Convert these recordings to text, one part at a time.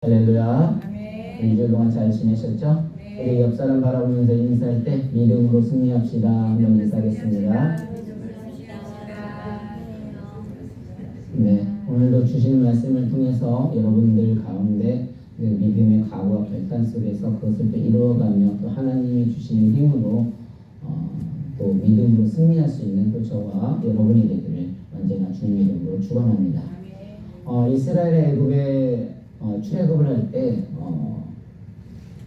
할렐루야. 아멘. 2주 동안 잘 지내셨죠? 네. 우리 옆 사람 바라보면서 인사할 때 믿음으로 승리합시다. 한번 인사하겠습니다. 네, 오늘도 주신 말씀을 통해서 여러분들 가운데 그 믿음의 각오와 결단 속에서 그것을 또 이루어가며 또 하나님이 주시는 힘으로 또 믿음으로 승리할 수 있는 또 저와 여러분이 되기를 언제나 주님의 이름으로 축원합니다. 이스라엘의 애굽에 출애굽을 할 때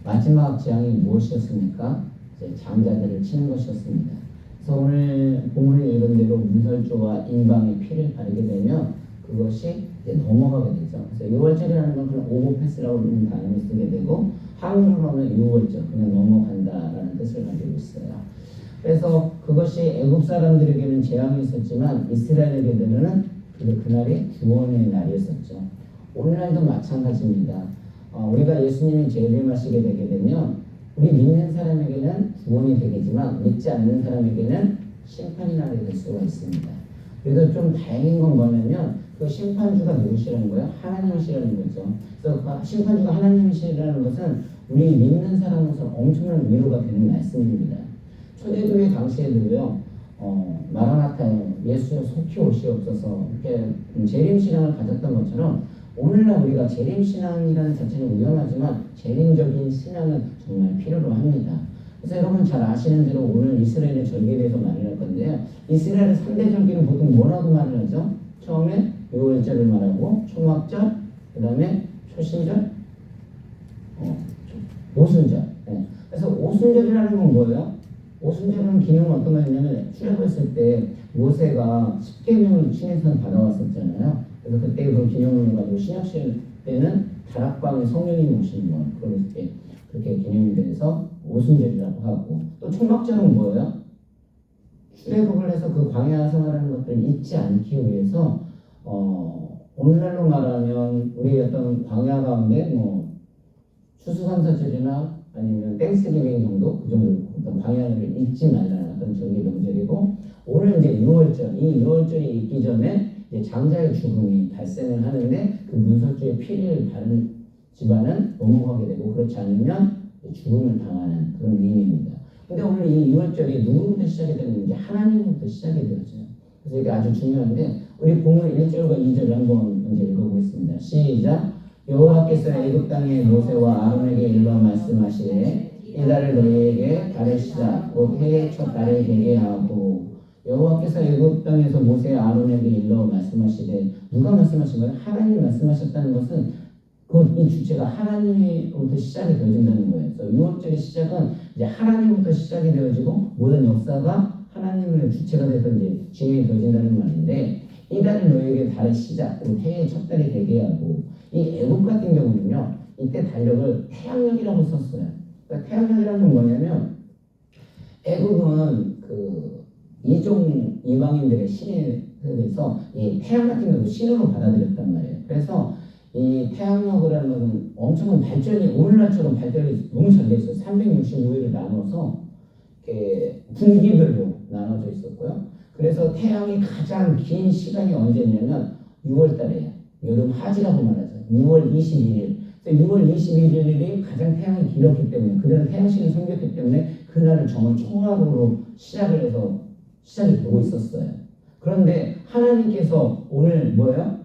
마지막 재앙이 무엇이었습니까? 이제 장자들을 치는 것이었습니다. 그래서 오늘 본문을 읽은 대로 문설주와 인방의 피를 바르게 되면 그것이 이제 넘어가게 되죠. 그래서 6월절이라는 건 그냥 오버패스라고 하는 단어를 쓰게 되고 한글로 하면 6월절, 그냥 넘어간다라는 뜻을 가지고 있어요. 그래서 그것이 애굽 사람들에게는 재앙이 있었지만 이스라엘에게는 그날이 구원의 날이었었죠. 오늘날도 마찬가지입니다. 우리가 예수님이 재림하시게 되게 되면 우리 믿는 사람에게는 구원이 되겠지만 믿지 않는 사람에게는 심판이 나게 될 수가 있습니다. 그래도 좀 다행인 건 뭐냐면 그 심판주가 누구시라는 거예요? 하나님이시라는 거죠. 그래서 그 심판주가 하나님이시라는 것은 우리 믿는 사람으로서 엄청난 위로가 되는 말씀입니다. 초대교회 당시에도요. 마라나타요, 예수여 속히 오시옵소서 이렇게 재림신앙을 가졌던 것처럼 오늘날 우리가 재림신앙이라는 자체는 위험하지만 재림적인 신앙은 정말 필요로 합니다. 그래서 여러분 잘 아시는 대로 오늘 이스라엘의 절기에 대해서 말을 할 건데요. 이스라엘의 3대 절기는 보통 뭐라고 말을 하죠? 처음에 6월절을 말하고 초막절, 그 다음에 초신절, 오순절. 네. 그래서 오순절이라는 건 뭐예요? 오순절은 기능은 어떤 거였냐면 출애굽했을 때 모세가 10계명을 신에서 받아왔었잖아요. 그래서 그때 그 기념을 가지고 신약시대 때는 다락방에 성령님이 오시는 거 그렇게 기념이 돼서 오순절이라고 하고 또 초막절은 뭐예요? 출애굽을 해서 그 광야 생활하는 것들을 잊지 않기 위해서 오늘날로 말하면 우리 어떤 광야 가운데 뭐 추수감사절이나 아니면 땡스기빙 정도 그 정도 어떤 광야를 잊지 말라는 어떤 절기 명절이고 오늘 이제 6월절 이 6월절이 있기 전에 이제 장자의 죽음이 발생을 하는데 그 문설주의 피를 바른 집안은 넘어가게 되고 그렇지 않으면 죽음을 당하는 그런 의미입니다. 근데 오늘 이 6월절이 누구부터 시작이 되는지 하나님부터 시작이 되어져요. 그래서 이게 아주 중요한데 우리 본문 1절과 2절을 한번 먼저 읽어보겠습니다. 시작. 여호와께서 애굽 땅에 모세와 아론에게 일러 말씀하시되 이달을 너희에게 가르치자 곧 해의 첫 달에 되게 하고 여호와께서 애굽 땅에서 모세 아론에게 일러 말씀하시되 누가 말씀하신 거예요? 하나님이 말씀하셨다는 것은 이 주체가 하나님으로부터 시작이 되어진다는 거예요. 그래서 6월절의 시작은 이제 하나님부터 시작이 되어지고 모든 역사가 하나님의 주체가 돼서 이제 진행이 되어진다는 말인데 이 달을 너희에게 달의 시작, 해의 첫 달이 되게 하고 이 애굽 같은 경우는요 이때 달력을 태양력이라고 썼어요. 그러니까 태양력이라는 건 뭐냐면 애굽은 그 이방인들의 신에 대해서 이 태양 같은 경우도 신으로 받아들였단 말이에요. 그래서 이 태양력이라는 것은 엄청난 발전이 오늘날처럼 발전이 너무 잘 돼 있어요. 365일을 나눠서 분기별로 나눠져 있었고요. 그래서 태양이 가장 긴 시간이 언제냐면 6월달이에요. 여름 하지라고 말하죠. 6월 21일. 6월 21일이 가장 태양이 길었기 때문에 그들은 태양신을 섬겼기 때문에 그날을 정말 초하루로 시작을 해서 시작이 되고 있었어요. 그런데 하나님께서 오늘 뭐예요?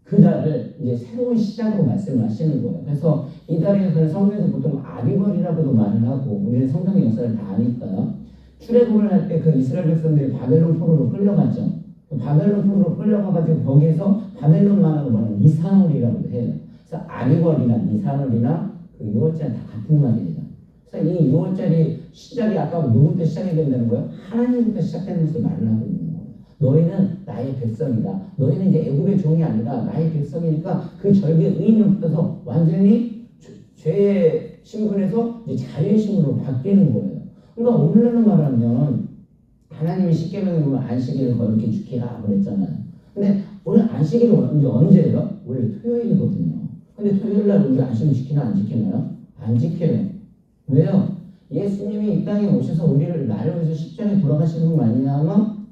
그 달을 이제 새로운 시작으로 말씀하시는 거예요. 그래서 이 달에서는 성경에서 보통 아비벌이라고도 말을 하고 우리는 성경의 역사를 다 아니까요. 출애굽을 할 때 그 이스라엘 백성들이 바벨론 포로로 끌려갔죠. 바벨론 포로로 끌려가가지고 거기에서 바벨론 만화로 말하는 니산월이라고 해요. 그래서 아비벌이나 니산월이나 그 6월절 다 같은 말이에요. 그래서 이 6월절이 시작이 아까 누구부터 시작이 된다는 거예요? 하나님부터 시작되는 것을 말을 하고 있는 거예요. 너희는 나의 백성이다. 너희는 이제 애굽의 종이 아니라 나의 백성이니까 그 절기의 의미를 붙어서 완전히 죄의 신분에서 이제 자유의 신분으로 바뀌는 거예요. 그러니까 오늘날로 말하면 하나님이 십계명에 보면 안식일을 거룩히 지키라 그랬잖아요. 근데 오늘 안식일이 언제예요? 원래 토요일이거든요. 근데 토요일날 우리 안식일 지키나 안 지키나요? 안 지켜요. 왜요? 예수님이 이 땅에 오셔서 우리를 나를 위해서 십자가에 돌아가시는 분 아니냐면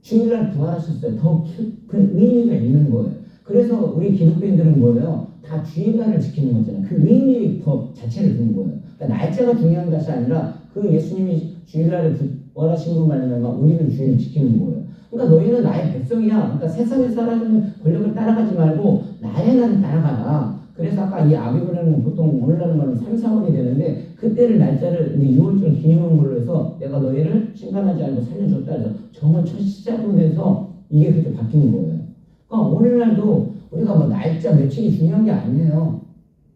주일날 부활하셨어요. 더 깊은 의미가 있는 거예요. 그래서 우리 기독교인들은 뭐예요? 다 주일날을 지키는 거잖아요. 그 의미 더 자체를 두는 거예요. 그러니까 날짜가 중요한 것이 아니라 그 예수님이 주일날에 부활하심으로 말미암아 우리는 주일을 지키는 거예요. 그러니까 너희는 나의 백성이야. 그러니까 세상에 살아가는 권력을 따라가지 말고 나의 나를 따라가라. 그래서 아까 이 아비브라는 보통 오늘날은 말은 3, 4월이 되는데 그때를 날짜를 6월절 기념한 걸로 해서 내가 너희를 심판하지 않고 살려줬다 해서 정말 첫 시작으로 돼서 이게 그렇게 바뀌는 거예요. 그러니까 오늘날도 우리가 뭐 날짜 며칠이 중요한 게 아니에요.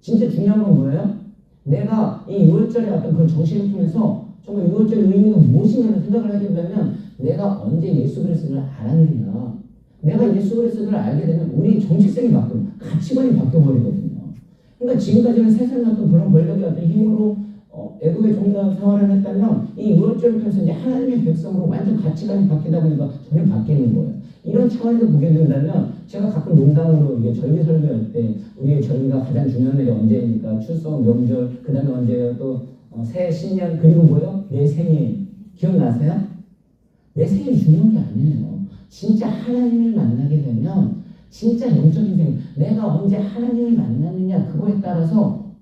진짜 중요한 건 뭐예요? 내가 이 6월절의 어떤 그런 정신을 통해서 정말 6월절의 의미가 무엇인가를 생각을 하게 된다면 내가 언제 예수 그리스도를 알았느냐. 내가 예수 그리스도를 알게 되면 우리 정체성이 바뀌고 가치관이 바뀌어버리거든요. 그러니까 지금까지는 세상에 어떤 그런 권력의 어떤 힘으로 애국의 종단 생활을 했다면 이 6월절을 통해서 이제 하나님의 백성으로 완전 가치관이 바뀌다 보니까 전혀 바뀌는 거예요. 이런 차원에서 보게 된다면 제가 가끔 농담으로 이게 절기 설교할 때 우리의 절기가 가장 중요한 날이 언제입니까? 추석, 명절, 그 다음에 언제예요? 또 새해, 신년, 그리고 뭐요? 내 생일. 기억나세요? 내 생일이 중요한 게 아니에요. 진짜 하나님을 만나게 되면 진짜 영적인 생일, 내가 언제 하나님을 만났느냐 그거에 따라서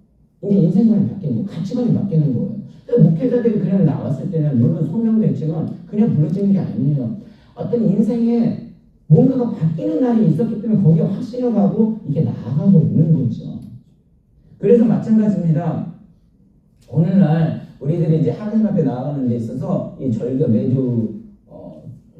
이제 인생관이 바뀌는 거예요. 가치관이 바뀌는 거예요. 목회자들이 그냥 나왔을 때는 물론 소명도 있지만 그냥 불러지는 게 아니에요. 어떤 인생에 뭔가가 바뀌는 날이 있었기 때문에 거기에 확신을 가고 이게 나아가고 있는 거죠. 그래서 마찬가지입니다. 오늘날 우리들이 이제 하나님 앞에 나아가는 데 있어서 이 절기가 매주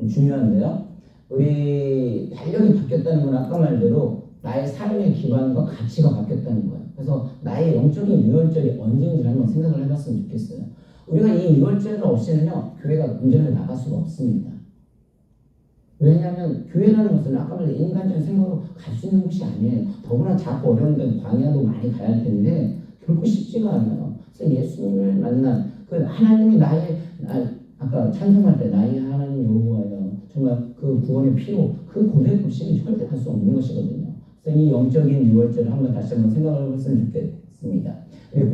중요한데요. 우리 달력이 바뀌었다는 건 아까 말대로 나의 삶의 기반과 가치가 바뀌었다는 거예요. 그래서 나의 영적인 유월절이 언제인지 한번 생각을 해봤으면 좋겠어요. 우리가 이 유월절 없이는요 교회가 온전히 나갈 수가 없습니다. 왜냐하면 교회라는 것은 아까 말한 인간적인 생각으로 갈 수 있는 곳이 아니에요. 더구나 작고 어려운 데는 광야도 많이 가야 할 텐데 결코 쉽지가 않아요. 그래서 예수님을 만난 그 하나님이 아까 찬송할 때 나의 하나님 여호와여 정말 그 구원의 피로 그 고백 없이는 절대 갈 수 없는 것이거든요. 그래서 이 영적인 유월절을 한번 다시 한번 생각을 해봤으면 좋겠습니다.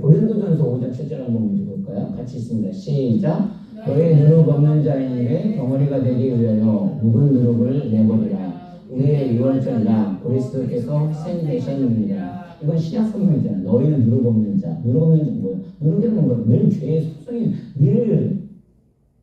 고린도전서 5장 7절 한번 먼저 볼까요? 같이 있습니다. 시작. 너의 누룩 없는 자인데 덩어리가 되기 위하여 묵은 누룩을 내버리라. 우리의 유월절이라 그리스도께서 희생되셨느니라. 이건 신약 성경이잖아요. 너희는 누룩 없는 자. 누룩 없는 자 뭐예요? 누룩이라는 건 늘 죄의 속성이 늘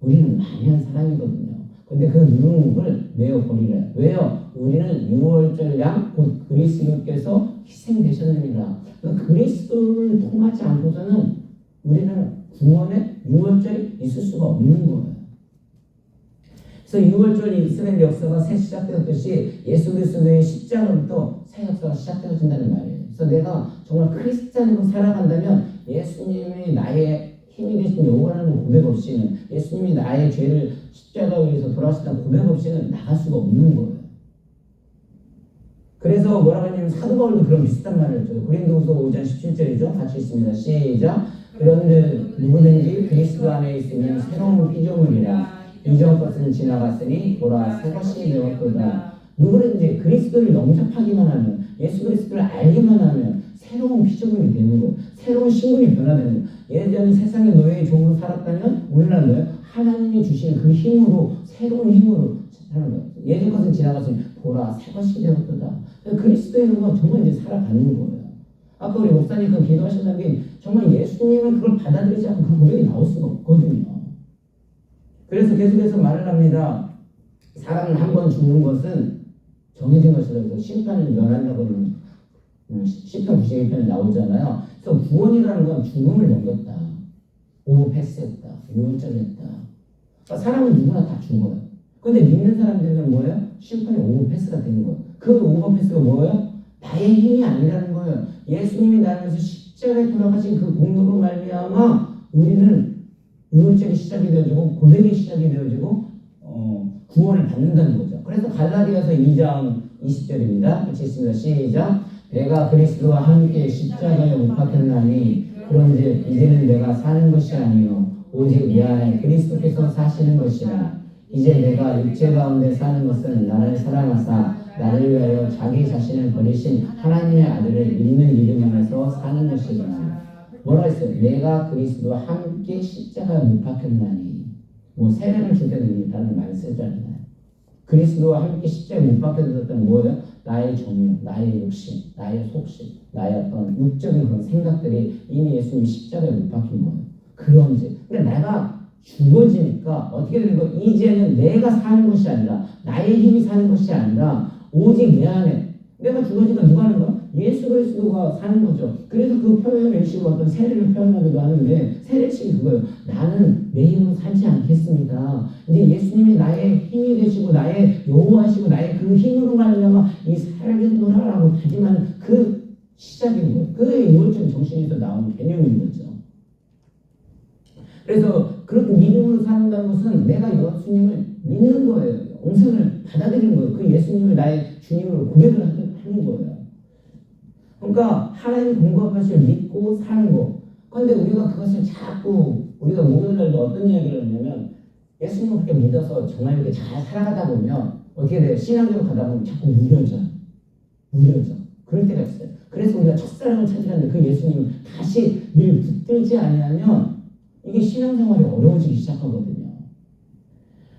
우리는 많이 한 사람이거든요. 근데 그 누룩을 내어버리래. 왜요? 우리는 유월절 양 곧 그리스도께서 희생되셨느니라. 그러니까 그리스도를 통하지 않고서는 우리는 구원의 유월절이 있을 수가 없는 거예요. 그래서 유월절이 이스라엘 역사가 새 시작되었듯이 예수 그리스도의 십자가부터 새 역사가 시작되어진다는 말이에요. 그래서 내가 정말 크리스찬으로 살아간다면 예수님이 나의 힘이 되신 여호와라는 고백 없이는 예수님이 나의 죄를 십자가 위에서 돌아가셨다는 고백 없이는 나갈 수가 없는 거예요. 그래서 뭐라고 하냐면 사도 바울도 그런 비슷한 말을 했죠. 고린도후서 5장 17절이죠. 같이 있습니다. 시작. 그런데 누구든지 그리스도 안에 있으면 새로운 피조물이라 이전 것은 지나갔으니 보라 새 것이 되었도다. 누구든지 그리스도를 영접하기만 하면 예수 그리스도를 알기만 하면 새로운 피조물이 되는 거예요. 새로운 신분이 변화되는 거예요. 예전에 세상의 노예의 종으로 살았다면 오늘날 뭐예요? 하나님이 주시는 그 힘으로 새로운 힘으로 사는 거예요. 예전 것은 지나갔으니 보라 새 것이 되었도다. 그리스도의 영광 정말 이제 살아가는 거예요. 아까 우리 목사님 그 기도하신다는 게 정말 예수님은 그걸 받아들이지 않고 그 고백이 나올 수가 없거든요. 그래서 계속해서 말을 합니다. 사람은 한 번 죽는 것은 정해진 것이라고 해서 심판을 면한다고 하는 시편 91편에 나오잖아요. 그래서 구원이라는 건 죽음을 넘겼다. 오버패스했다. 유월절했다. 그러니까 사람은 누구나 다 죽어요. 근데 믿는 사람들은 뭐예요? 심판이 오버패스가 되는 거예요. 그 오버패스가 뭐예요? 나의 힘이 아니라는 거예요. 예수님이 나를 위해서 십자가에 돌아가신 그 공로로 말미암아 우리는 유월절이 시작이 되어지고 고백이 시작이 되어지고 구원을 받는다는 거죠. 그래서 갈라디아서 2장 20절입니다. 같이 있습니다. 시작. 내가 그리스도와 함께 십자가에 못 박혔나니 그런즉 이제는 내가 사는 것이 아니요 오직 내 안에 그리스도께서 사시는 것이라. 이제 내가 육체 가운데 사는 것은 나를 사랑하사 나를 위하여 자기 자신을 버리신 하나님의 아들을 믿는 이름 안에서 사는 것이라. 뭐라 했어요? 내가 그리스도와 함께 십자가에 못 박혔나니. 뭐 세례를 줄 때는 다른 말 쓰지 않나요? 그리스도와 함께 십자가에 못 박혔다는 뭐예요? 나의 정욕, 나의 욕심, 나의 속심, 나의 어떤 육적인 그런 생각들이 이미 예수님 십자가에 못 박힌 거예요. 그런 죄. 근데 내가 죽어지니까 어떻게 되는 거예요? 이제는 내가 사는 것이 아니라 나의 힘이 사는 것이 아니라 오직 내 안에 내가 죽어지니까 누가 하는 거야? 예수 그리스도가 사는 거죠. 그래서 그 표현을 식으로 어떤 세례를 표현하기도 하는데 세례식이 그거예요. 나는 내 힘으로 살지 않겠습니다. 이제 예수님이 나의 힘이 되시고 나의 여호와시고 나의 그 힘으로 말미암아 이 살겠노라라고 다짐하는 그 시작인 거예요. 그 유월절 정신에서 나온 개념인 거죠. 그래서 그렇게 믿음으로 산다는 것은 내가 예수님을 믿는 거예요. 영생을 받아들이는 거예요. 그 예수님을 나의 주님으로 고백을 하는 거예요. 그러니까 하나님 공급하실 믿고 사는 거. 그런데 우리가 그것을 자꾸 우리가 목요일날도 어떤 이야기를 하냐면 예수님을 그렇게 믿어서 정말 이렇게 잘 살아가다 보면 어떻게 돼요? 신앙적으로 가다 보면 자꾸 무뎌져. 그럴 때가 있어요. 그래서 우리가 첫사랑을 찾으려는데 그 예수님을 다시 늘 붙들지 아니하면 이게 신앙생활이 어려워지기 시작하거든요.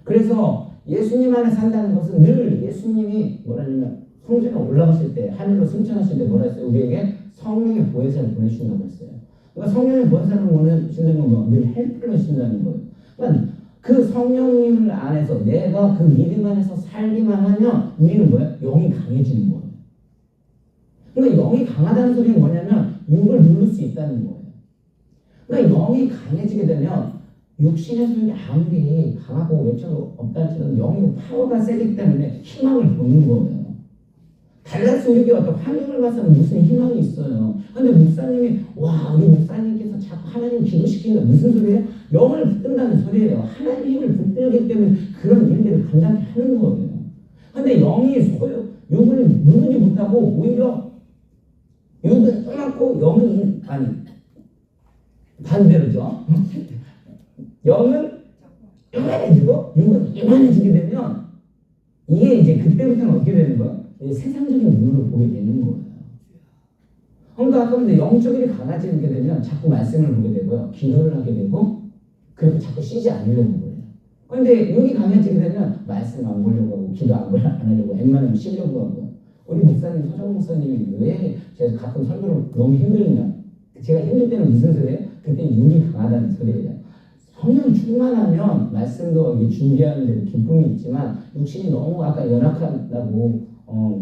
그래서 예수님 안에 산다는 것은 늘 예수님이 뭐라냐면 성전에 올라가실 때 하늘로 승천하실 때 뭐라 했어요? 우리에게 성령의 보혜사를 보내주신다고 했어요. 그러니까 성령의 보혜사를 보내주신다는 건 늘 헬프를 하신다는 거예요. 그러니까 그 성령님을 안에서 내가 그 믿음 안에서 살기만 하면 우리는 뭐예요? 영이 강해지는 거예요. 그러니까 영이 강하다는 소리는 뭐냐면 육을 누를 수 있다는 거예요. 그러니까 영이 강해지게 되면 육신의 소용이 아무리 강하고 외적으로 없다 할지라도 영의 파워가 세기 때문에 희망을 보는 거예요. 달라스 우리에게 어떤 환경을 봐서는 무슨 희망이 있어요. 근데 목사님이 우리 목사님께서 자꾸 하나님 기도시킨다 무슨 소리예요? 영을 붙든다는 소리예요. 하나님 힘을 붙들기 때문에 그런 일들을 감당케 하는 거예요. 근데 영이 육을 누르지 못하고 오히려 육은 떠났고 영은 아니 반대로죠. 영은 요만해지고 육은 요만해지게 되면 이게 이제 그때부터는 어떻게 되는 거예요? 세상적인 눈으로 보게 되는 거예요. 그러니까 아까 근데 영적인 강아지게 되면 자꾸 말씀을 보게 되고요. 기도를 하게 되고 그리고 자꾸 쉬지 않으려고 해요. 그런데 육이 강해지게 되면 말씀 안 보려고 하고 기도 안 하려고 웬만하면 쉬려고 하고 우리 목사님 서정 목사님이 왜 제가 가끔 설교를 너무 힘들냐 제가 힘들 때는 무슨 소리예요? 그때 육이 강하다는 소리예요. 성령 충만하면 말씀도 준비하는 데도 기쁨이 있지만 육신이 너무 아까 연약하다고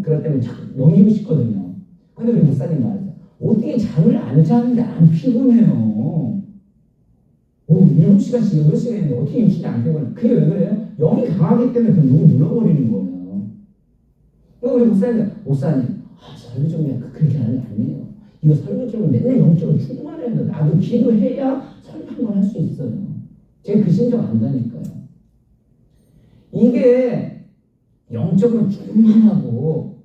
그럴 때는 자꾸 넘기고 싶거든요. 근데 우리 목사님 말이죠. 어떻게 잠을 안 자는데 안 피곤해요. 7시간씩 8시간인데 어떻게 육신이 안 피곤해? 그게 왜 그래요? 영이 강하기 때문에 그 눈을 눌러버리는 거예요. 그러니까 우리 목사님 설교 좀 그렇게 하는 게 아니에요. 이거 설교 좀 맨날 영적으로 충만해야 돼. 나도 기도해야 설교 한 번 할 수 있어요. 제가 그 심정 안다니까요. 이게 영적으로 충만하고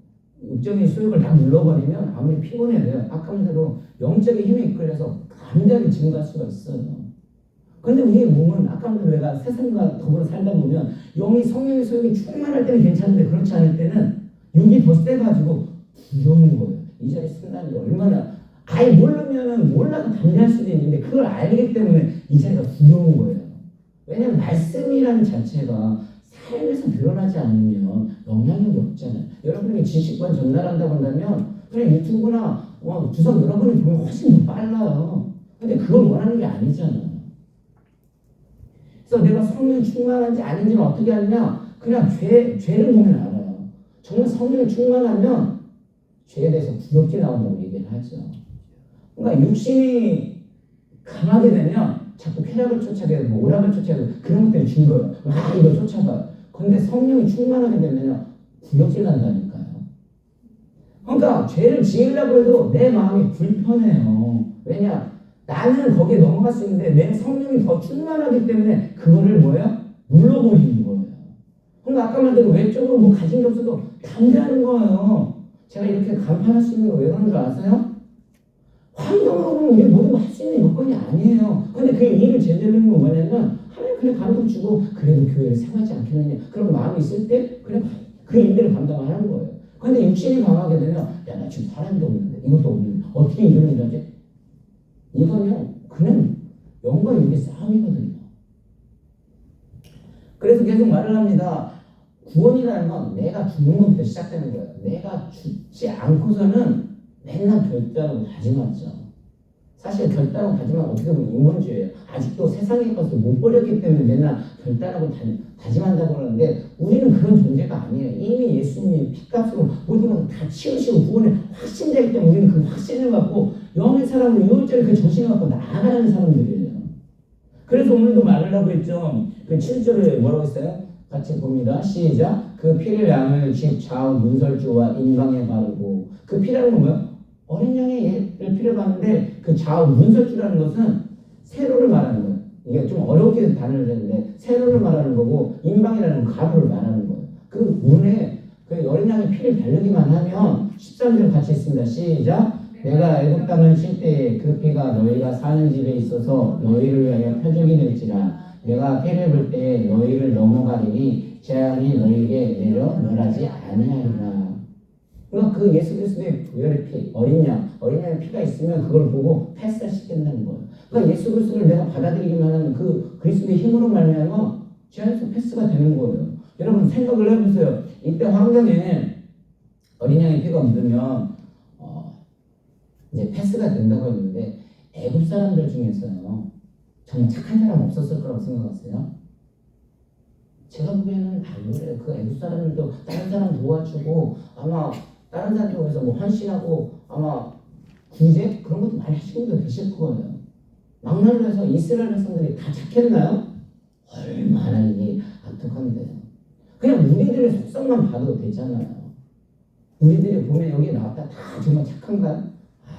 육적인 수욕을 다 눌러버리면 아무리 피곤해도 아까 말대로 영적인 힘에 이끌려서 감각이 증가할 수가 있어요. 그런데 우리의 몸은 아까 말대로 내가 세상과 더불어 살다 보면 영이 성령의 소욕이 충만할 때는 괜찮은데 그렇지 않을 때는 육이 더 세가지고 두려운 거예요. 이 자리에 쓴다는 게 얼마나 아예 모르면은 몰라도 담대할 수도 있는데 그걸 알기 때문에 이 자리가 두려운 거예요. 왜냐면 말씀이라는 자체가 삶에서 드러나지 않으면 영향력이 없잖아요. 여러분에게 지식만 전달한다고 한다면 그냥 유튜브나 주석 여러분이 보면 훨씬 더 빨라요. 근데 그걸 원하는 게 아니잖아요. 그래서 내가 성령 충만한지 아닌지는 어떻게 하느냐? 그냥 죄를 보면 알아요. 정말 성령 충만하면 죄에 대해서 두렵게 나온다고 얘기를 하죠. 그러니까 육신이 강하게 되면 자꾸 쾌락을 쫓아가고 오락을 쫓아가고 그런 것 때문에 준 거예요. 이거 쫓아가요. 그런데 성령이 충만하게 되면요 구역질 난다니까요. 그러니까 죄를 지으려고 해도 내 마음이 불편해요. 왜냐? 나는 거기에 넘어갈 수 있는데 내 성령이 더 충만하기 때문에 그거를 뭐예요? 눌러버리는 거예요. 그러니까 아까 말대로 외적으로 뭐 가진 게 없어도 담대하는 거예요. 제가 이렇게 간판할 수 있는 거 왜 그런 줄 아세요? 환경으로 보면 우리 모두가 할 수 있는 여건이 아니에요. 근데 그 일을 제대로 하는 건 뭐냐면 하나님 그냥 감동 주고 그래도 교회를 생활하지 않겠느냐 그런 마음이 있을 때 그냥 그 일들을 감당하는 거예요. 근데 육신이 강하게 되면 야 나 지금 사람도 없는데 이것도 없는데 어떻게 이런 일을 하지? 이건요 그냥 영과 육의 싸움이거든요. 그래서 계속 말을 합니다. 구원이라는 건 내가 죽는 것부터 시작되는 거예요. 내가 죽지 않고서는 맨날 결단하고 다짐하죠. 사실 결단하고 다짐하면 어떻게 보면 인본주의예요. 아직도 세상의 것을 못 버렸기 때문에 맨날 결단하고 다짐한다고 그러는데 우리는 그런 존재가 아니에요. 이미 예수님이 피값으로 모든 것을 다 치우시고 구원의 확신자이기 때문에 우리는 그 확신을 갖고 영의 사람으로 유월절에 그 정신을 갖고 나아가는 사람들이에요. 그래서 오늘도 말을 하고 있죠. 그 7절에 뭐라고 했어요? 같이 봅니다. 시작. 그 피를 양을 집 좌우 문설주와 인방에 바르고 그 피라는 건 뭐예요? 어린 양의 피를 바르는데 그 좌우 문설주라는 것은 세로를 말하는 거예요. 이게 좀 어렵게 단어를 했는데 세로를 말하는 거고 인방이라는 건 가로를 말하는 거예요. 그 문에 그 어린 양의 피를 바르기만 하면 13절 같이 있습니다. 시작. 내가 애굽 땅을 칠 때에 그 피가 너희가 사는 집에 있어서 너희를 위하여 표적이 될지라. 내가 피를 볼 때에 너희를 넘어가리니 재앙이 너희에게 내려 멸하지 아니하리라. 그러니까 그 예수 그리스도의 보혈의 피, 어린 양의 피가 있으면 그걸 보고 패스를 시킨다는 거예요. 그러니까 예수 그리스도를 내가 받아들이기만 하면 그 그리스도의 힘으로 말미암아 제 안에서 패스가 되는 거예요. 여러분 생각을 해보세요. 이때 환경에 어린 양의 피가 묻으면 이제 패스가 된다고 했는데 애굽 사람들 중에서요 정말 착한 사람 없었을 거라고 생각하세요? 제가 보기에는 안 그래요. 그 애국 사람들도 다른 사람 도와주고 아마 다른 사람들 위해서 뭐 헌신하고 아마 구제 그런 것도 많이 하시는 분도 계실 거예요. 막말로 해서 이스라엘 백성들이 다 착했나요? 얼마나 이게 악독한데요. 그냥 우리들의 속성만 봐도 되잖아요. 우리들이 보면 여기 나왔다 다 정말 착한가요?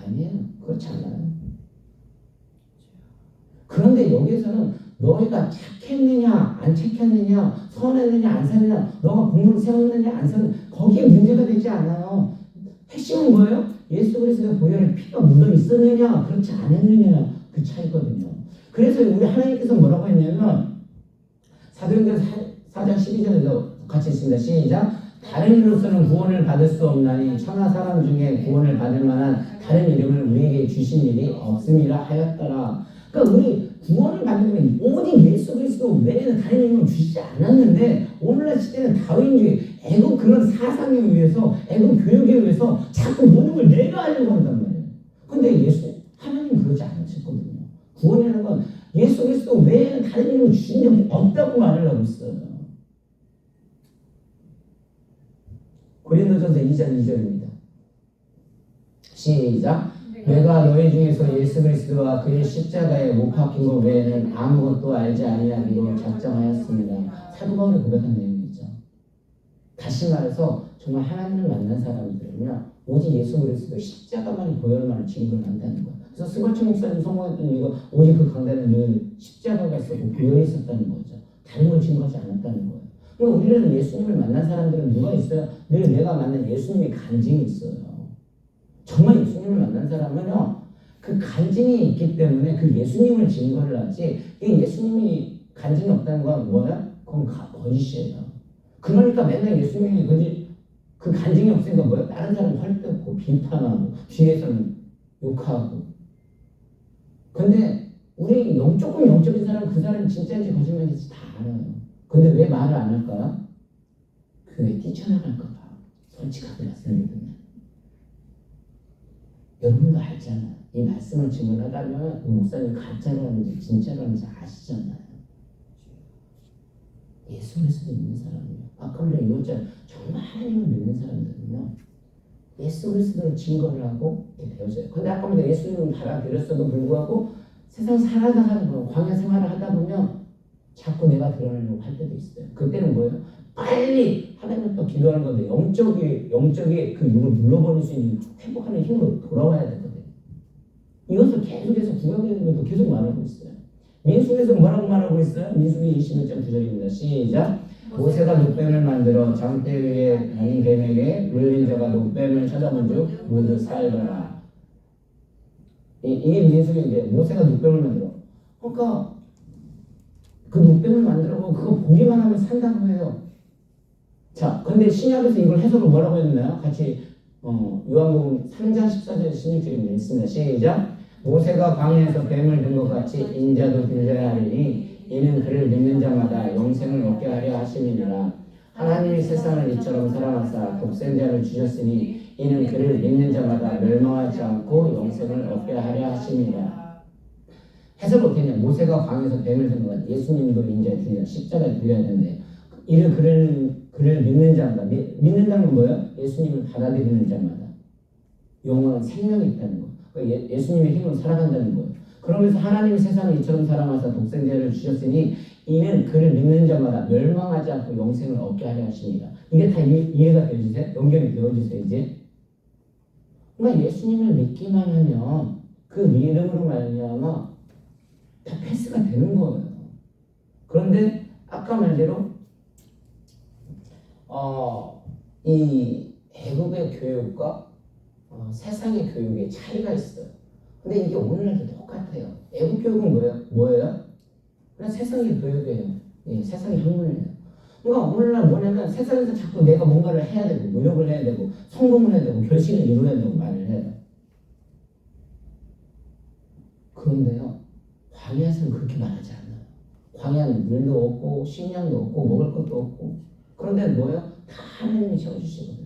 아니에요. 그렇지 않아요. 그런데 여기에서는 너희가 착했느냐 안 착했느냐 선했느냐 안 선했느냐 너가 공을 세웠느냐 안 세웠느냐 거기에 문제가 되지 않아요. 핵심은 뭐예요? 예수 그리스도의 보혈의 피가 묻어 있었느냐 그렇지 않았느냐 그 차이거든요. 그래서 우리 하나님께서 뭐라고 했냐면 사도행전 4장 12절에도 같이 있습니다. 시작. 다른 이로서는 구원을 받을 수 없나니 천하 사람 중에 구원을 받을 만한 다른 이름을 우리에게 주신 일이 없음이라 하였더라. 그러니까 우리 구원을 받는 건 오직 예수 그리스도 외에는 다른 이름을 주시지 않았는데 오늘날 시대는 다윈주의 애국 그런 사상에 의해서 애국 교육에 의해서 자꾸 모든 걸 내가 하려고 한단 말이에요. 근데 하나님은 그러지 않으셨거든요. 구원이라는 건 예수 그리스도 외에는 다른 이름을 주신 적이 없다고 말을 하고 있어요. 고린도전서 2장 2절입니다. 시작. 내가 너희 중에서 예수 그리스도와 그의 십자가에 못 박힌 것 외에는 아무것도 알지 아니하기로 작정하였습니다. 사도 바울이 고백한 내용이죠. 다시 말해서 정말 하나님을 만난 사람들은요 오직 예수 그리스도 십자가만이 보혈만을 증거를 한다는 거예요. 그래서 스벌츠 목사님 성공했던 이유가 오직 그 강단에 늘 십자가가 있었고 보혈이 있었다는 거죠. 다른 걸 증거하지 않았다는 거예요. 그럼 우리는 예수님을 만난 사람들은 누가 있어요? 늘 내가 만난 예수님의 간증이 있어요. 정말 예수님을 만난 사람은요 그 간증이 있기 때문에 그 예수님을 증거를 하지 이 예수님이 간증이 없다는 건 뭐야? 그건 거짓이에요. 그러니까 맨날 예수님이 그 간증이 없으니까 뭐야? 다른 사람 헐뜯고 비판하고 뒤에서는 욕하고. 근데 우리 조금 영적인 사람 그 사람이 진짜인지 거짓말인지 다 알아요. 근데 왜 말을 안 할까요? 교회 뛰쳐나갈까 봐. 솔직하게 말씀드리면 여러분도 알잖아요. 이 말씀을 증언하다면 목사님 가짜로 하는지 진짜로 하는지 아시잖아요. 예수 그리스도 믿는 사람이요. 아까 우리가 이거잖아요. 정말 하나님을 믿는 사람들은요. 예수 그리스도를 증거를 하고 이렇게 되어져요. 근데 아까 우리가 예수님을 받아들였어도 불구하고 세상 살아가다 보면 광야 생활을 하다 보면 자꾸 내가 드러내려고 할 때도 있어요. 그때는 뭐예요? 빨리 하나님을 또 기도하는 건데 영적의 그 육을 눌러버릴 수 있는 회복하는 힘으로 돌아와야 되거든요. 이것을 계속해서 구약에도 계속 말하고 있어요. 민수기에서 뭐라고 말하고 있어요? 민수기 21장 9절입니다. 시작. 모세가 녹뱀을 만들어 장대 위에 다닌 뱀에게 물린 자가 녹뱀을 찾아본 즉 모두 살더라. 이게 민수기인데 모세가 녹뱀을 만들어. 그러니까 그 녹뱀을 만들고 그거 보기만 하면 산다고 해요. 자, 근데 신약에서 이걸 해석을 뭐라고 했나요? 같이 요한복음 3장 14절 16절입니다. 있습니다. 시작. 모세가 광야에서 뱀을 든 것 같이 인자도 들려야 하리니 이는 그를 믿는 자마다 영생을 얻게 하려 하심이니라. 하나님이 세상을 이처럼 사랑하사 독생자를 주셨으니 이는 그를 믿는 자마다 멸망하지 않고 영생을 얻게 하려 하심이라. 해석을 어떻게 했냐. 모세가 광야에서 뱀을 생각한 예수님도 이제 십자가에 들려야 되는데 이를 그를 믿는 자마다 믿는 자는 뭐예요? 예수님을 받아들이는 자마다 영원한 생명이 있다는 거예요. 예수님의 힘으로 살아간다는 거예요. 그러면서 하나님이 세상을 이처럼 사랑하사 독생자를 주셨으니 이는 그를 믿는 자마다 멸망하지 않고 영생을 얻게 하려 하십니다. 이게 다 이해가 되어주세요? 연결이 되어주세요 이제? 그러니까 예수님을 믿기만 하면 그 믿음으로 말미암아 다 패스가 되는 거예요. 그런데 아까 말대로 이 애국의 교육과 세상의 교육에 차이가 있어요. 근데 이게 오늘날도 똑같아요. 애국 교육은 뭐예요? 그냥 세상의 교육이에요. 예, 세상의 학문이에요. 그러니까 오늘날 뭐냐면 세상에서 자꾸 내가 뭔가를 해야 되고 노력을 해야 되고 성공을 해야 되고 결실을 이루어야 되고 말을 해요. 그런데요, 광야에서는 그렇게 말하지 않아요. 광야는 물도 없고 식량도 없고 먹을 것도 없고 그런데 뭐예요? 다 하나님이 채워주시거든요.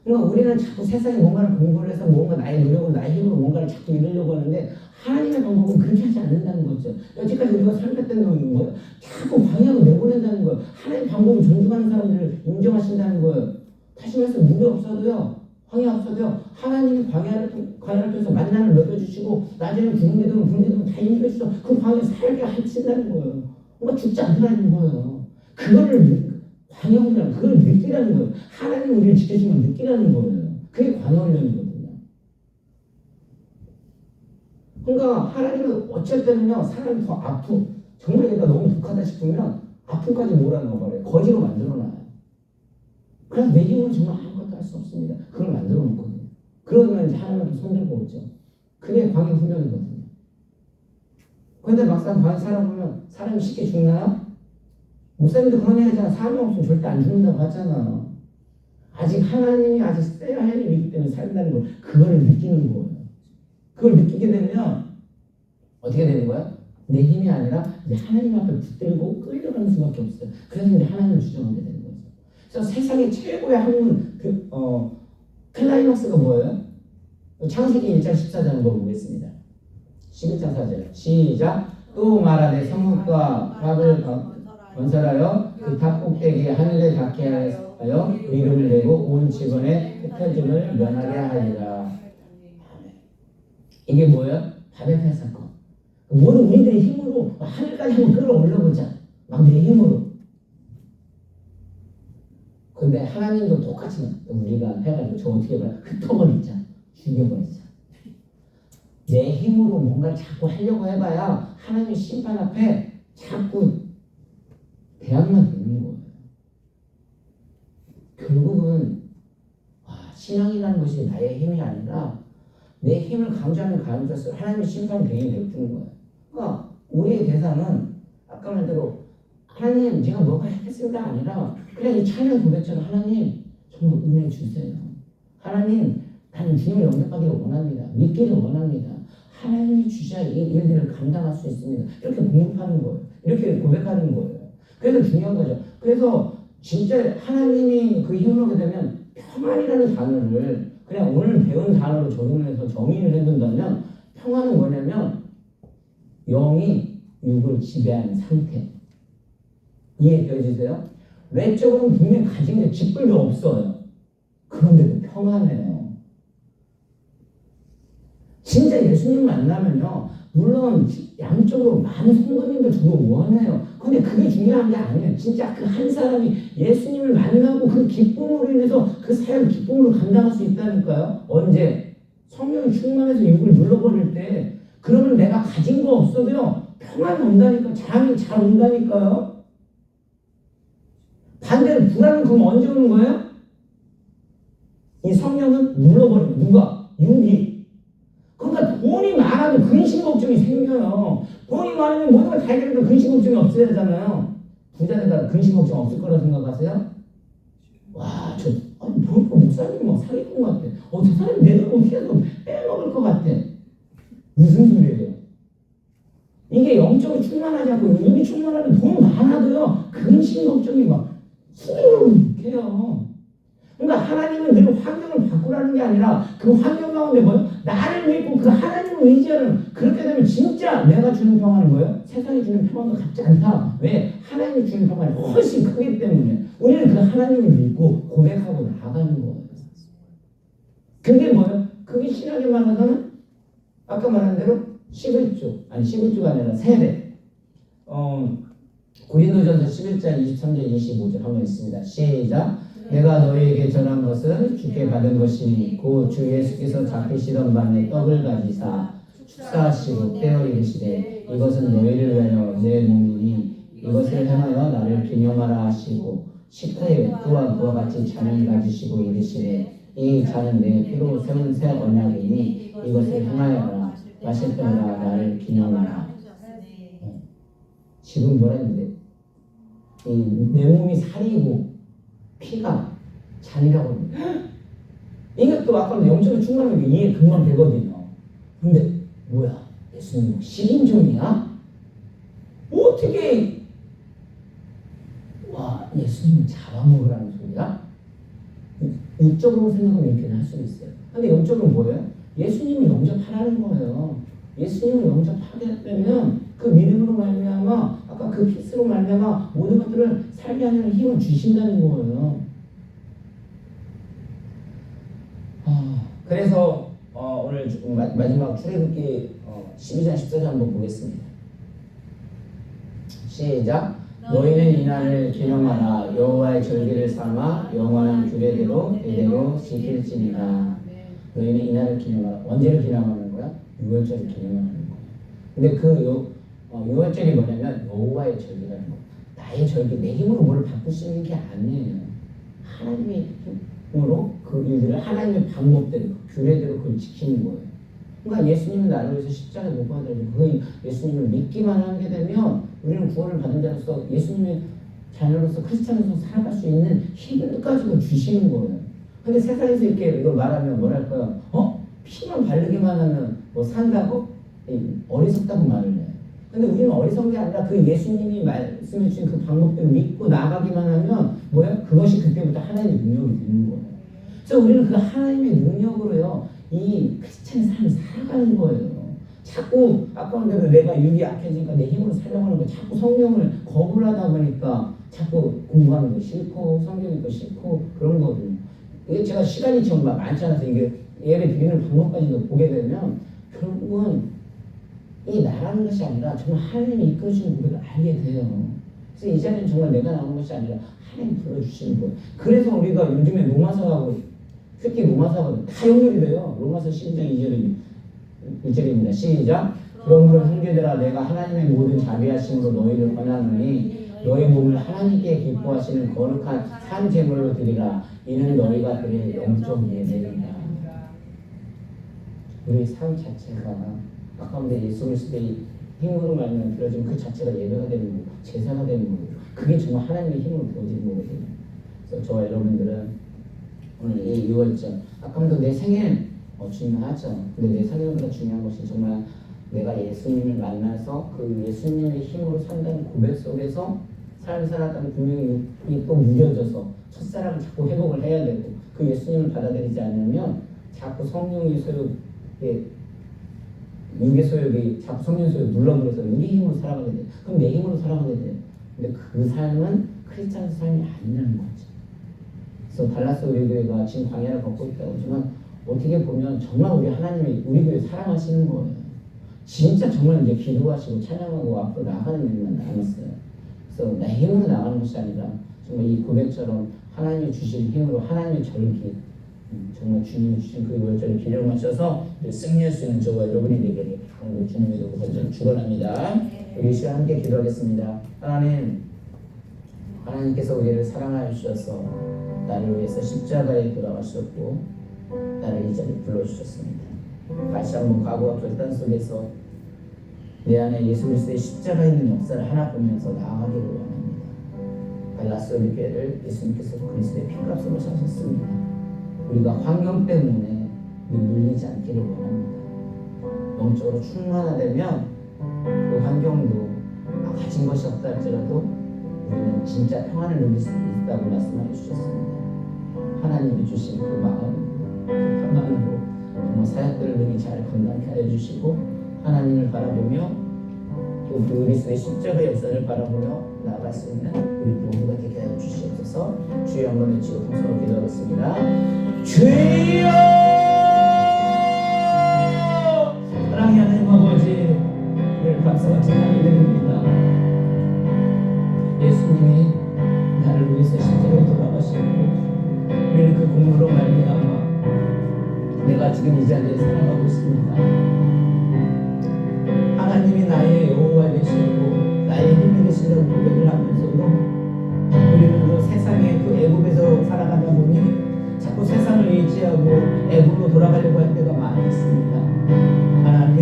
그러니까 우리는 자꾸 세상에 뭔가를 공부를 해서 뭔가 나의 노력으로 나의 힘으로 뭔가를 자꾸 이루려고 하는데 하나님의 방법은 그렇게 하지 않는다는 거죠. 여지까지 우리가 살았던 건 뭐예요? 자꾸 광야로 내보낸다는 거예요. 하나님의 방법을 존중하는 사람들을 인정하신다는 거예요. 다시 말해서 물이 없어도요, 광야 없어도요, 하나님이 광야를 통해서 만나를 먹여주시고 나중에 부흥되든 불되든 다 인도해주셔서 그 광야에 살게 하신다는 거예요. 그러니까 죽지 않으라는 거예요. 그거를 광야훈련, 그걸 느끼라는 거예요. 하나님 우리를 지켜주면 느끼라는 거예요. 그게 광야훈련이거든요. 그러니까 하나님은 어쩔 때는요, 사람이 더 정말 얘가 너무 독하다 싶으면 아픔까지 몰아넣어버려요. 거지로 만들어놔요. 그래서 내 힘으로 정말 아무것도 할 수 없습니다. 그걸 만들어 놓거든요. 그러면 이제 하나님한테 손들고 오죠. 그게 광야 훈련이거든요. 그런데 막상 광야 살아보면 사람이 쉽게 죽나요? 목사님도 그런 얘기 하잖아. 사람 없으면 절대 안 죽는다고 하잖아. 아직 하나님이 아직 써야 할 일이기 때문에 산다는 걸 그거를 느끼는 거예요. 그걸 느끼게 되면 어떻게 되는 거야? 내 힘이 아니라 이제 하나님 앞에 붙들고 끌려가는 수밖에 없어요. 그래서 이제 하나님을 주장하게 되는 거죠. 그래서 세상의 최고의 학문 클라이막스가 뭐예요? 창세기 1장 14절 한번 보겠습니다. 11장 4절 시작. 또 말하되 성읍과 탑을 건설하여 그 탑 꼭대기에 하늘에 닿게 하여 이름을 내고 온 직원의 흩어짐을 면하게 하리라. 이게 뭐예요? 바벨탑 사건. 모든 우리들의 힘으로 하늘까지 한번 끌어올려보자. 막 내 힘으로. 근데 하나님도 똑같이 우리가 해가지고 저 어떻게 해봐요? 흩어버리자. 죽여버리자. 내 힘으로 뭔가를 자꾸 하려고 해봐야 하나님 심판 앞에 자꾸 대항만 되는 거예요. 결국은 신앙이라는 것이 나의 힘이 아니라 내 힘을 강조하면 강조할수록 하나님의 심판 대행이 베푸는 거예요. 그러니까 우리의 대상은 아까 말대로 하나님 제가 뭐가 했겠습니다 아니라 그냥 이 찬양 고백처럼 하나님 정말 은혜 주세요. 하나님 나는 주님을 영접하기를 원합니다. 믿기를 원합니다. 하나님이 주셔야 이 일들을 감당할 수 있습니다. 이렇게 공급하는 거예요. 이렇게 고백하는 거예요. 그래서 중요한 거죠. 그래서 진짜 하나님이 그 힘을 얻게 되면 평안이라는 단어를 그냥 오늘 배운 단어로 적용해서 정의를 해둔다면 평안은 뭐냐면 영이 육을 지배하는 상태. 이해되어지세요? 외적으로는 분명히 가진 게 짓불도 없어요. 그런데도 평안해요. 진짜 예수님 만나면요, 물론 양쪽으로 많은 성도님들 저도 원해요. 근데 그게 중요한 게 아니에요. 진짜 그 한 사람이 예수님을 만나고 그 기쁨으로 인해서 그 사역 기쁨으로 감당할 수 있다니까요. 언제? 성령이 충만해서 육을 눌러버릴 때 그러면 내가 가진 거 없어도요 평안이 온다니까. 잠이 잘 온다니까요. 반대로 불안은 그럼 언제 오는 거예요? 이 성령은 눌러버리고 누가? 육이. 그러니까 돈이 많아도 근심 걱정이 생겨요. 돈이 많으면 모든 걸 다 해결해도 근심 걱정이 없어야 되잖아요. 부자들가 근심 걱정 없을 거라 생각하세요? 와, 보니까 목사님 막 사기꾼 같아. 저 사람이 내 돈 어떻게 해서 빼먹을 것 같아. 무슨 소리예요? 이게 영적으로 충만하지 않고 육이 충만하면 돈 많아도요 근심 걱정이 막 해요. 그러니까 하나님은 늘 환경을 바꾸라는 게 아니라 그 환경 가운데 뭐예요? 나를 믿고 그 하나님을 의지하는, 그렇게 되면 진짜 내가 주는 평화는 뭐예요? 세상이 주는 평화가 같지 않다. 왜? 하나님이 주는 평화는 훨씬 크기 때문에 우리는 그 하나님을 믿고 고백하고 나아가는 거예요. 그게 뭐예요? 그게 신학에 말하자면 아까 말한 대로 11조, 아니 11조가 아니라 세대. 고린도전서 11장 23절 25절 한번 있습니다. 시작. 내가 너희에게 전한 것은 주께 받은 것이니 곧 주 예수께서 잡히시던 밤에 떡을 가지사 축사하시고 떼어 이르시되 이것은 너희를 위하여 내 몸이니 이것을 행하여 나를 기념하라 하시고 식후에 또한 그와 같이 잔을 가지시고 이르시되 이 잔은 내 피로 세운 새 언약이니 이것을 행하여라 마실 때마다 나를 기념하라. 지금 뭐라 했는데 내 몸이 살이고 피가 잔이라고 합니다. 이것도 아까 영적으로 충만하면 이해 금방 되거든요. 근데 뭐야? 예수님 식인종이야? 어떻게 와 예수님을 잡아먹으라는 소리야? 육적으로 생각하면 이렇게 할 수도 있어요. 근데 영적으로 뭐예요? 예수님을 영접하라는 거예요. 예수님을 영접하게 되면 그 믿음으로 말미암아 아까 그 피스로 말미암아 모든 것들을 살게 하는 힘을 주신다는 거예요. 그래서 오늘 마지막 출애굽기 12장 14절 한번 보겠습니다. 시작. 너희는 이날을 기념하라. 여호와의 절기를 삼아 영원한 규례대로 이대로 지킬지니라. 너희는 이날을 기념하라. 언제를 기념하는 거야? 6월절을 기념하는 거야. 근데 그 6월절이 뭐냐면 여호와의 절기라는 거. 나의 절기, 내 힘으로 뭘 바꿀 수 있는 게 아니에요. 하나님의 힘으로 그 일들을 하나님의 방법대로, 규례대로 그걸 지키는 거예요. 그러니까 예수님은 나를 위해서 십자가에 못 박아들고 그 예수님을 믿기만 하게 되면 우리는 구원을 받은 자로서 예수님의 자녀로서 크리스찬으로서 살아갈 수 있는 힘을 가지고 주시는 거예요. 근데 세상에서 이렇게 이걸 말하면 뭐랄까요? 피만 바르기만 하면 뭐 산다고? 어리석다고 말을 해요. 근데 우리는 어리석은 게 아니라 그 예수님이 말씀해 주신 그 방법대로 믿고 나가기만 하면 뭐예요? 그것이 그때부터 하나님의 능력이 되는 거예요. 그래서 우리는 그 하나님의 능력으로요 이 크리스찬 삶을 살아가는 거예요. 자꾸 아까 대로 내가 육이 약해지니까 내 힘으로 살려고 하는 거, 자꾸 성령을 거부를 하다 보니까 자꾸 공부하는 거 싫고 성경 읽고 싫고 그런 거거든요. 이게 제가 시간이 정말 많지 않아서 이게 예배 드리는 방법까지도 보게 되면 결국은 이 나라는 것이 아니라 정말 하나님이 이끌어주시는 우리를 알게 돼요. 그래서 이 자리는 정말 내가 나오는 것이 아니라 하나님 불러주시는 거예요. 그래서 우리가 요즘에 로마서하고 특히 로마서하고 다 연결이 돼요. 로마서 12장 2절입니다. 시작. 그러므로 형제들아 내가 하나님의 모든 자비하심으로 너희를 권하노니 너희 몸을 하나님께 기뻐하시는 거룩한 산 제물로 드리라. 이는 너희가 드릴 영적 예배이다. 우리 삶 자체가 아까운데 예수 그리스도의 힘으로 말미암아 드려진 그 자체가 예배가 되는 거고 제사가 되는 거고 그게 정말 하나님의 힘으로 부어지는 거거든요. 그래서 저와 여러분들은 오늘 이 6월절 아까도 내 생일 중요하죠. 근데 내 생일보다 중요한 것이 정말 내가 예수님을 만나서 그 예수님의 힘으로 산다는 고백 속에서 삶을 살았다는 분명히 또 무뎌져서 첫사랑을 자꾸 회복을 해야 되고 그 예수님을 받아들이지 않으면 자꾸 성령의 소욕에 육의 소욕이 자꾸 성령 소욕 눌러버려서 육의 힘으로 살아가게 돼. 그럼 내 힘으로 살아가게 돼. 근데 그 삶은 크리스찬 삶이 아니라는 거죠. 그래서 달라스 우리 교회가 지금 광야를 걷고 있다고 하지만 어떻게 보면 정말 우리 하나님이 우리 교회 사랑하시는 거예요. 진짜 정말 이제 기도하시고 찬양하고 앞으로 나가는 일만 남았어요. 그래서 내 힘으로 나가는 것이 아니라 정말 이 고백처럼 하나님이 주신 힘으로 하나님의 절기 정말 주님이 주신 그 월절을 기념하셔서 승리할 수 있는 저와 여러분이 되기를 오늘 주님의 이름으로 축원합니다. 우리 시간 함께 기도하겠습니다. 하나님께서 우리를 사랑하여 주셔서 나를 위해서 십자가에 돌아가셨고 나를 이 자리에 불러주셨습니다. 다시 한번 각오와 결단 속에서 내 안에 예수 그리스도의 십자가 있는 역사를 하나 보면서 나아가기를 원합니다. 갈라스 교회를 예수님께서 그리스도의 피값으로 사셨습니다. 우리가 환경 때문에 밀리지 않기를 원합니다. 영적으로 충만하다면 그 환경도 가진 것이 없다 할지라도 우리는 진짜 평안을 누릴 수 있다. 있다고 말씀해 주셨습니다. 하나님이 주신 그 마음, 그 평안으로 정말 사역들을 능히 잘 감당케 하여 주시고 하나님을 바라보며 또 그리스도의 십자가 역사를 바라보며 나아갈 수 있는 우리 모두가 되게 하여 주시옵소서. 주여 한번 외치고 통성으로 기도하겠습니다. 주여! 사랑의 하나님 아버지를 감사와 찬양을 드립니다. 예수님이 나를 위해서 십자가에 돌아가시고 우리는 그 공로로 말미암아 내가 지금 이 자리에 살아가고 있습니다. 하나님이 나의 여호와 되시고 나의 힘이 되시다고 고백을 하면서도 우리는 그 세상의 그 애굽에서 살아가다 보니 자꾸 세상을 의지하고 애굽으로 돌아가려고 할 때가 많이 있습니다. 하나님,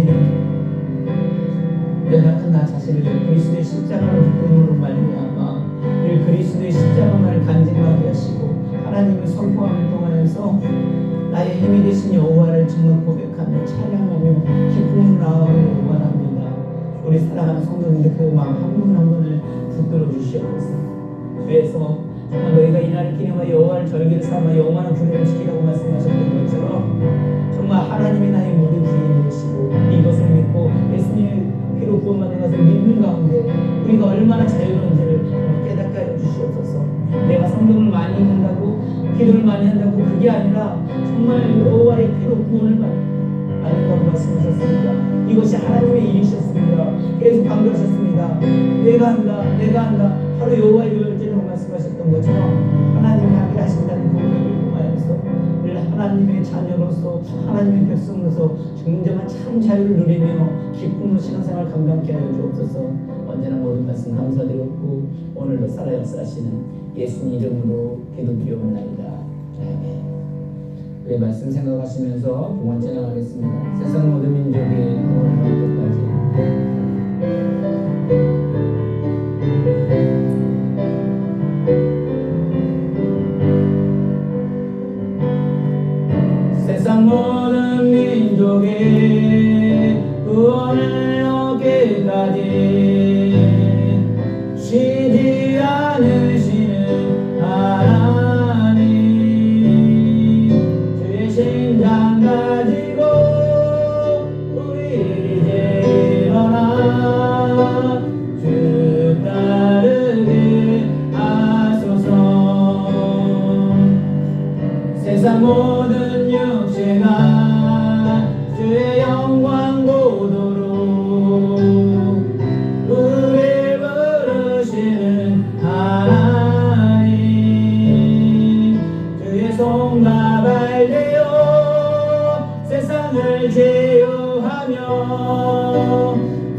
연약한 나 자신을 그리스도의 십자가를 붙음으로 말미암아 늘 그리스도의 십자가만을 간직하게 하시고 하나님을 선포함을 통하여서 나의 힘이 되신 여호와를 정말 고백하며 찬양하며 기쁨으로 나아가기를 원합니다. 우리 사랑하는 성도님들 그 마음 한 분 한 분을 붙들어 주시옵소서. 그래서 정말 너희가 이날을 기념하여 여호와를 절기를 삼아 영원한 분을 지키라고 말씀하셨던 것처럼 정말 하나님이 나의 모든 주인이 되시고 이것을 믿고 예수님의 피로 구원받는 것을 믿는 가운데 우리가 얼마나 자유로운지를 깨닫게 하여 주시옵소서. 내가 성경을 많이 읽는다고 기도를 많이 한다고 그게 아니라 정말 여호와의 피로 구원을 받는다고 말씀하셨습니다. 이것이 하나님의 일이셨습니다. 계속 강조하셨습니다. 내가 한다 바로 여호와의 요절이라고 말씀하셨던 것처럼 하나님이 하게 하신다는 고백을 통하여서 늘 하나님의 자녀로서 하나님의 백성으로서 진정한 참 자유를 누리며 기쁨으로 신앙생활 감당케 하여 주옵소서. 언제나 모든 말씀 감사드렸고 오늘도 살아 역사하시는 예수님 이름으로 기도드리옵나이다. 아멘. 그 말씀 생각하시면서 봉헌 찬양하겠습니다. 세상 모든 민족이 구원을 얻기까지. 세상 모든 민족이 구원을 얻기까지 쉬지 않으시는 하나님, 주의 심장 가지고 우리 이제 일어나 주 따르게 하소서. 세상 모든 육체가 주의 영광 보도록 우리 부르시는 하나님, 주의 손과 발 되어 세상을 제어하며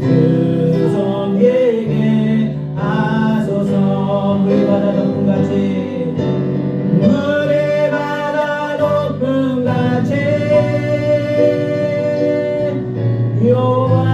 주 섬기게 하소서. 물의 바다 높은 같이 물의 바다 높은 같이 여호와